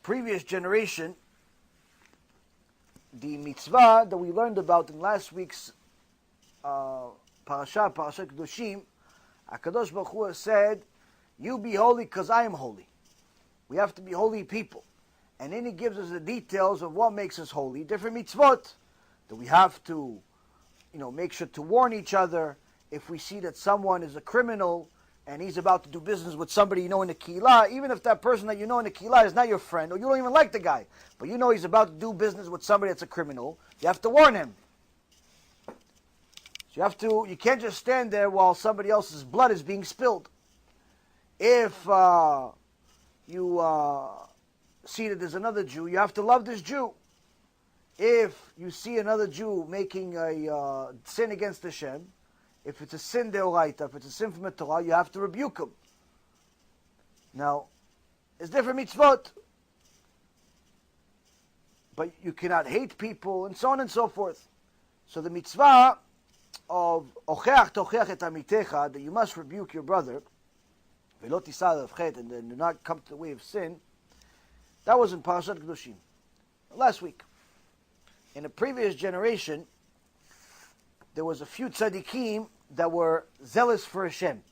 previous generation, the mitzvah that we learned about in last week's Parashat Kedoshim, HaKadosh Baruch Hu said, "You be holy because I am holy." We have to be holy people. And then he gives us the details of what makes us holy. Different mitzvot that we have to, make sure to warn each other if we see that someone is a criminal and he's about to do business with somebody in the kehillah, even if that person that in the kehillah is not your friend, or you don't even like the guy, but he's about to do business with somebody that's a criminal, you have to warn him. So you can't just stand there while somebody else's blood is being spilled. If you see that there's another Jew, you have to love this Jew. If you see another Jew making a sin against Hashem, if it's a sin deoraita, if it's a sin from the Torah, you have to rebuke him. Now, there's different mitzvot, but you cannot hate people, and so on and so forth. So the mitzvah of ocheach tocheach et amitecha, that you must rebuke your brother, velo tisad of chet, and then do not come to the way of sin, that was in Parashat Kedoshim last week. In a previous generation, there was a few tzaddikim that were zealous for Hashem.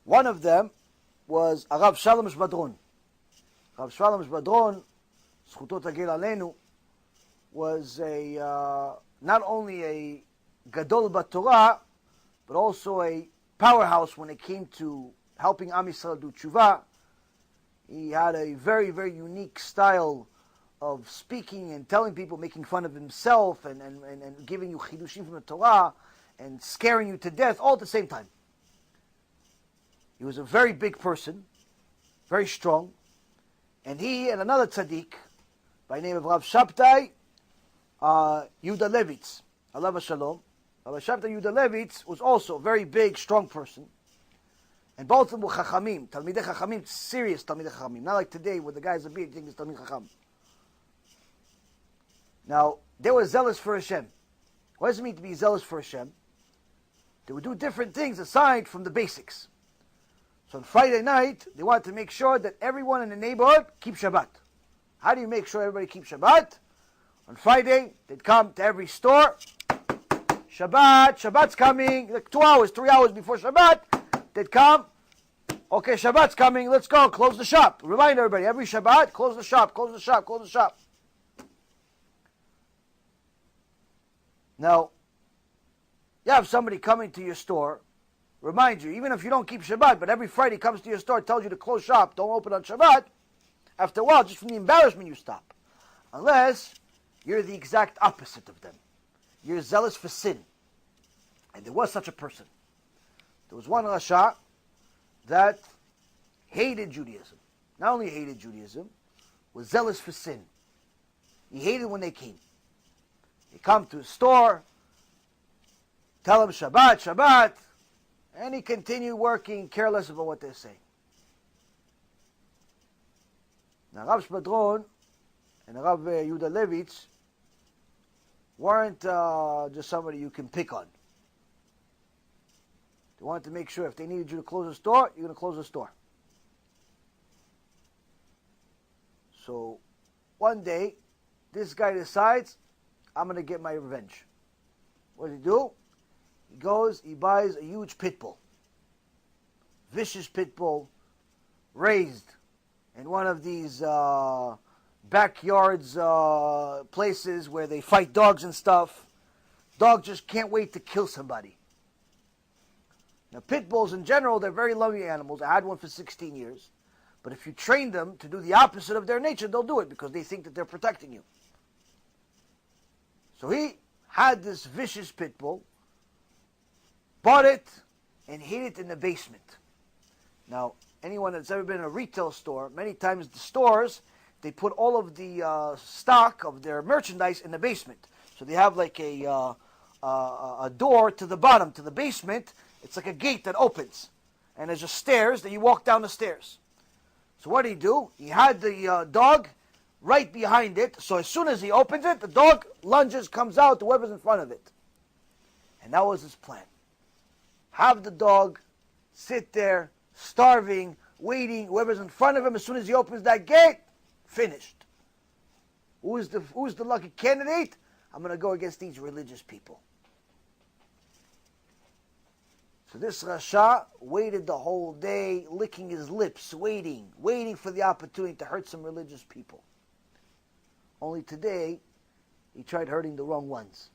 One of them was Rav Shalom Schwadron. Rav Shalom Schwadron, zchuto tagil aleinu, was not only a gadol b'Torah, but also a powerhouse when it came to helping Am Yisrael do tshuva. He had a very, very unique style of speaking and telling people, making fun of himself, and giving you chidushim from the Torah, and scaring you to death, all at the same time. He was a very big person, very strong, and he and another tzaddik, by the name of Rav Shabtai Yehuda Levitz, alav shalom, Rav Shabtai Yehuda Levitz was also a very big, strong person, and both of them were chachamim, talmidei chachamim, serious talmidei chachamim, not like today where the guy's a beard, you think he's talmid chacham. Now, they were zealous for Hashem. What does it mean to be zealous for Hashem? They would do different things aside from the basics. So on Friday night, they wanted to make sure that everyone in the neighborhood keeps Shabbat. How do you make sure everybody keeps Shabbat? On Friday, they'd come to every store. Shabbat's coming. Like 2 hours, 3 hours before Shabbat, they'd come. Okay, Shabbat's coming. Let's go. Close the shop. Remind everybody, every Shabbat, close the shop, close the shop, close the shop. Now, you have somebody coming to your store, remind you, even if you don't keep Shabbat, but every Friday comes to your store, tells you to close shop, don't open on Shabbat, after a while, just from the embarrassment, you stop. Unless you're the exact opposite of them. You're zealous for sin. And there was such a person. There was one Rasha that hated Judaism. Not only hated Judaism, was zealous for sin. He hated when they came. They come to a store, tell him Shabbat, Shabbat, and he continued working, careless about what they're saying. Now, Rav Schwadron and Rav Yehuda Levitz weren't just somebody you can pick on. They wanted to make sure if they needed you to close the store, you're going to close the store. So, one day, this guy decides, I'm going to get my revenge. What does he do? He goes, he buys a huge pit bull. Vicious pit bull, raised in one of these backyards, places where they fight dogs and stuff. Dog just can't wait to kill somebody. Now, pit bulls in general, they're very loving animals. I had one for 16 years. But if you train them to do the opposite of their nature, they'll do it because they think that they're protecting you. So he had this vicious pit bull, bought it, and hid it in the basement. Now, anyone that's ever been in a retail store, many times the stores, they put all of the stock of their merchandise in the basement. So they have like a door to the bottom, to the basement. It's like a gate that opens. And there's just stairs that you walk down the stairs. So what did he do? He had the dog right behind it. So as soon as he opens it, the dog lunges, comes out to whoever's in front of it. And that was his plan. Have the dog sit there, starving, waiting. Whoever's in front of him, as soon as he opens that gate, finished. Who's the lucky candidate? I'm going to go against these religious people. So this Rasha waited the whole day, licking his lips, waiting for the opportunity to hurt some religious people. Only today, he tried hurting the wrong ones,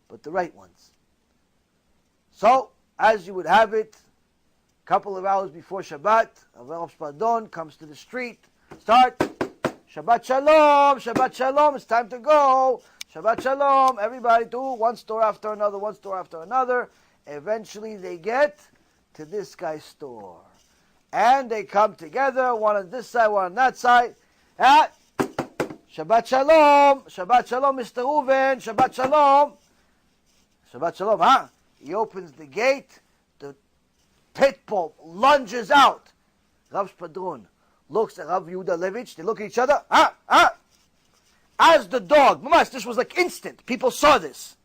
but the right ones. So, as you would have it, a couple of hours before Shabbat, Rav Schwadron comes to the street, start, Shabbat Shalom, Shabbat Shalom, it's time to go, Shabbat Shalom, everybody do one store after another, one store after another. Eventually they get to this guy's store. And they come together, one on this side, one on that side. Shabbat Shalom, Shabbat Shalom, Mr. Reuven, Shabbat Shalom. Shabbat Shalom, huh? He opens the gate, the pit bull lunges out. Rav Schwadron looks at Rav Yehuda Levitch, they look at each other, As the dog, Mamash, this was like instant. People saw this.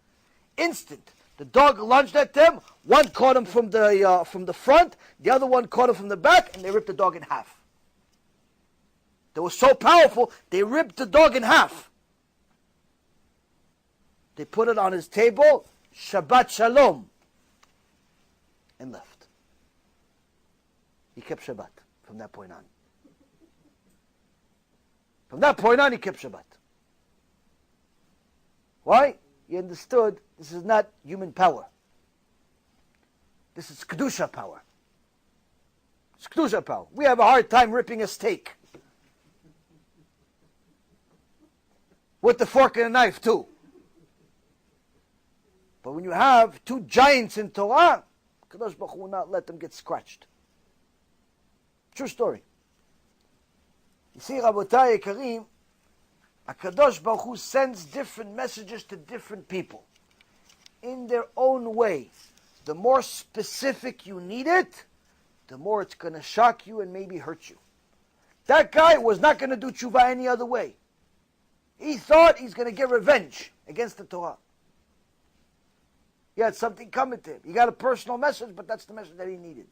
Instant. The dog lunged at them. One caught him from the front. The other one caught him from the back, and they ripped the dog in half. They were so powerful, they ripped the dog in half. They put it on his table, Shabbat Shalom, and left. He kept Shabbat from that point on. From that point on, he kept Shabbat. Why? He understood this is not human power. This is Kedusha power. It's Kedusha power. We have a hard time ripping a steak. With the fork and a knife too. But when you have two giants in Torah, Kadosh Baruch Hu will not let them get scratched. True story. You see, Rabotai Karim, HaKadosh Baruch Hu sends different messages to different people in their own way. The more specific you need it, the more it's going to shock you and maybe hurt you. That guy was not going to do tshuva any other way. He thought he's going to get revenge against the Torah. He had something coming to him. He got a personal message, but that's the message that he needed.